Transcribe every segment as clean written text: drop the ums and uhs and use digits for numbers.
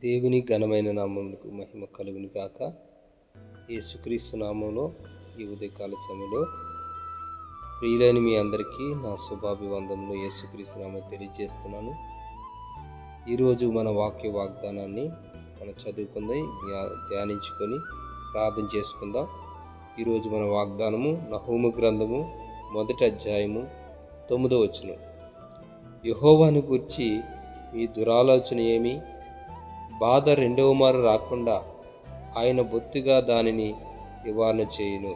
దేవుని ఘనమైన నామమునకు మహిమ కలుగును గాక. యేసుక్రీస్తు నామంలో ఈ ఉదయకాల సమయంలో ప్రియులైన మీ అందరికీ నా శుభాభివందనలు యేసుక్రీస్తు నామం తెలియజేస్తున్నాను. ఈరోజు మన వాగ్దానాన్ని మనం చదువుకుందాం, ధ్యానించుకొని ప్రార్థన చేసుకుందాం. ఈరోజు మన వాగ్దానము నహూము గ్రంథము 1వ అధ్యాయము 9వ వచనం. యెహోవాను గూర్చి మీ దురాలోచన ఏమి? బాధ రెండవ మారు రాకుండా ఆయన బొత్తిగా దానిని నివారణ చేయును.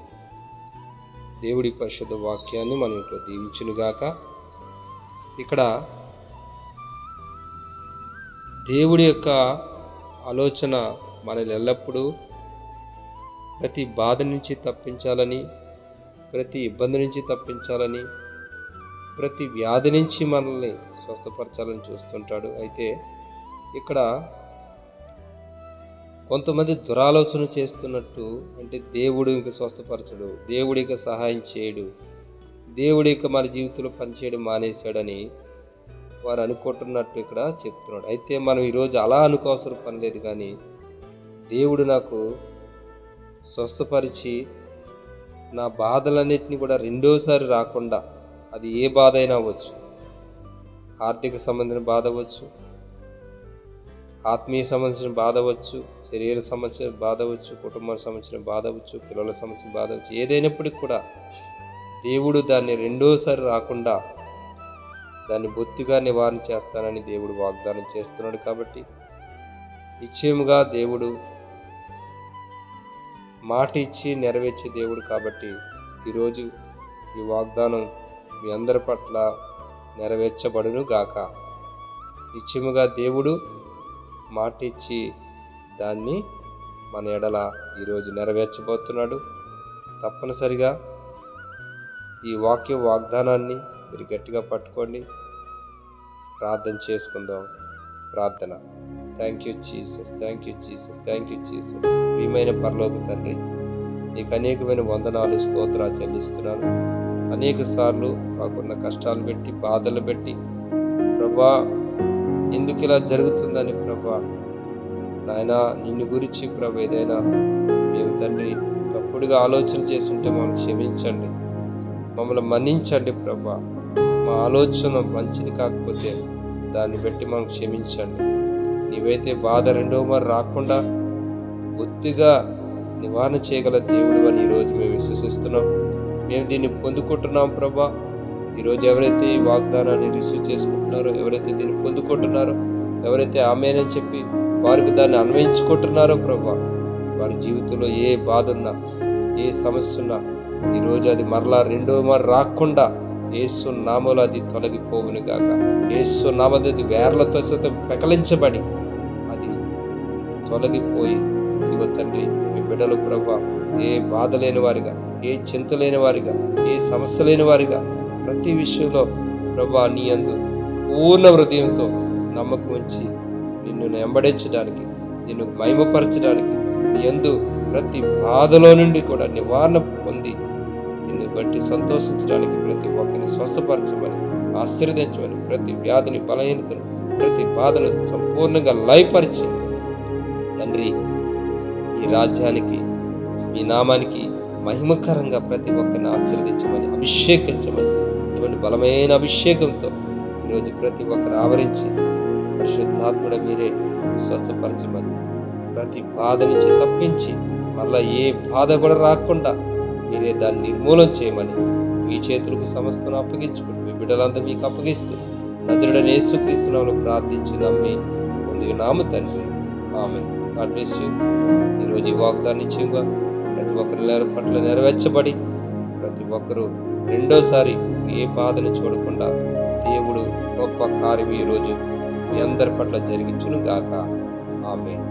దేవుడి పరిశుద్ధ వాక్యాన్ని మనం ఇంట్లో దీవించునుగాక. ఇక్కడ దేవుడి యొక్క ఆలోచన మనల్ని ఎల్లప్పుడూ ప్రతి బాధ నుంచి తప్పించాలని, ప్రతి ఇబ్బంది నుంచి తప్పించాలని, ప్రతి వ్యాధి నుంచి మనల్ని స్వస్థపరచాలని చూస్తుంటాడు. అయితే ఇక్కడ కొంతమంది దురాలోచన చేస్తున్నట్టు, అంటే దేవుడు ఇంక స్వస్థపరచడు, దేవుడు ఇక సహాయం చేయడు, దేవుడు ఇక మన జీవితంలో పనిచేయడం మానేశాడని వారు అనుకుంటున్నట్టు ఇక్కడ చెప్తున్నాడు. అయితే మనం ఈరోజు అలా అనుకోవాల్సిన పని లేదు. కానీ దేవుడు నాకు స్వస్థపరిచి నా బాధలన్నింటినీ కూడా రెండోసారి రాకుండా, అది ఏ బాధ అయినా అవ్వచ్చు, ఆర్థిక సంబంధించిన బాధ అవ్వచ్చు, ఆత్మీయ సంబంధించిన బాధ అవ్వచ్చు, శరీర సంబంధించిన బాధ అవ్వచ్చు, కుటుంబానికి సంబంధించిన బాధ అవ్వచ్చు, పిల్లలకు సంబంధించిన బాధ అవ్వచ్చు, ఏదైనప్పటికీ కూడా దేవుడు దాన్ని రెండోసారి రాకుండా దాన్ని బొత్తిగా నివారణ చేస్తానని దేవుడు వాగ్దానం చేస్తున్నాడు. కాబట్టి నిశ్చయముగా దేవుడు మాట ఇచ్చి నెరవేర్చే దేవుడు. కాబట్టి ఈరోజు ఈ వాగ్దానం మీ అందరి పట్ల నెరవేర్చబడును గాక. నిశ్చయముగా దేవుడు మాట ఇచ్చి దాన్ని మన ఎడల ఈరోజు నెరవేర్చబోతున్నాడు. తప్పనిసరిగా ఈ వాగ్దానాన్ని మీరు గట్టిగా పట్టుకోండి. ప్రార్థన చేసుకుందాం. ప్రార్థన. Thank you Jesus, thank you Jesus, thank you Jesus. ప్రియమైన పరలోక తండ్రి, నీకు అనేకమైన వందనాలు, స్తోత్రాలు చెల్లిస్తున్నాను. అనేక సార్లు మాకున్న కష్టాలు బట్టి, బాధలు బట్టి ప్రభా ఎందుకు ఇలా జరుగుతుందని ప్రభా నాయన నిన్ను గురించి ప్రభా ఏదైనా మేము తండ్రి తప్పుడుగా ఆలోచన చేస్తుంటే మమ్మల్ని క్షమించండి, మమ్మల్ని మన్నించండి ప్రభా. మా ఆలోచన మంచిది కాకపోతే దాన్ని బట్టి మనం క్షమించండి. నీవైతే బాధ రెండవ మారు రాకుండా బొత్తిగా నివారణ చేయగల దేవుడు అని ఈరోజు మేము విశ్వసిస్తున్నాం. మేము దీన్ని పొందుకుంటున్నాం ప్రభా. ఈరోజు ఎవరైతే ఈ వాగ్దానాన్ని రిసీవ్ చేసుకుంటున్నారో, ఎవరైతే దీన్ని పొందుకుంటున్నారో, ఎవరైతే ఆమేనని చెప్పి వారికి దాన్ని అన్వయించుకుంటున్నారో ప్రభా, వారి జీవితంలో ఏ బాధ ఉన్నా, ఏ సమస్య ఉన్నా ఈరోజు అది మరలా రెండవ మారు రాకుండా యేసు నామములో అది తొలగిపోవును గాక. యేసు నామములో అది వేర్లతో సైతం పెకలించబడి అది తొలగిపోయి ఇదిగో తండ్రి మీ బిడ్డలు ప్రభా ఏ బాధ లేని వారిగా, ఏ చింత లేని వారిగా, ఏ సమస్య లేని వారిగా ప్రతి విషయంలో ప్రభా నీ యందు పూర్ణ హృదయంతో నమ్మకం ఉంచి నిన్ను వెంబడించడానికి, నిన్ను మహిమపరచడానికి, నీ యందు ప్రతి బాధలో నుండి కూడా నివారణ పొంది నిన్ను బట్టి సంతోషించడానికి ప్రతి ఒక్కరిని స్వస్థపరచమని, ఆశీర్వదించమని, ప్రతి వ్యాధిని, బలహీనతను, ప్రతి బాధను సంపూర్ణంగా లయపరిచి తండ్రి ఈ రాజ్యానికి, మీ నామానికి మహిమకరంగా ప్రతి ఒక్కరిని ఆశీర్వదించమని, అభిషేకించమని, ఇటువంటి బలమైన అభిషేకంతో ఈరోజు ప్రతి ఒక్కరు ఆవరించి పరిశుద్ధాత్ముడ మీరే స్వస్థపరచమని, ప్రతి బాధ నుంచి తప్పించి మళ్ళీ ఏ బాధ కూడా రాకుండా మీరే దాన్ని నిర్మూలన చేయమని మీ చేతులకు సమస్తను అప్పగించుకుని మీ బిడ్డలంతా మీకు అప్పగిస్తూ నజరుడైన యేసుక్రీస్తు నామములో ప్రార్థించి నమ్మి పొందినాము తండ్రి. ఆమేన్. God bless you. ఈరోజు ఈ వాగ్దానం నిశ్చయంగా ప్రతి ఒక్కరి పట్ల నెరవేర్చబడి ప్రతి ఒక్కరూ రెండోసారి ఏ బాధను చూడకుండా దేవుడు గొప్ప కార్యం ఈరోజు మీ అందరి పట్ల జరిగించును గాక. ఆమేన్.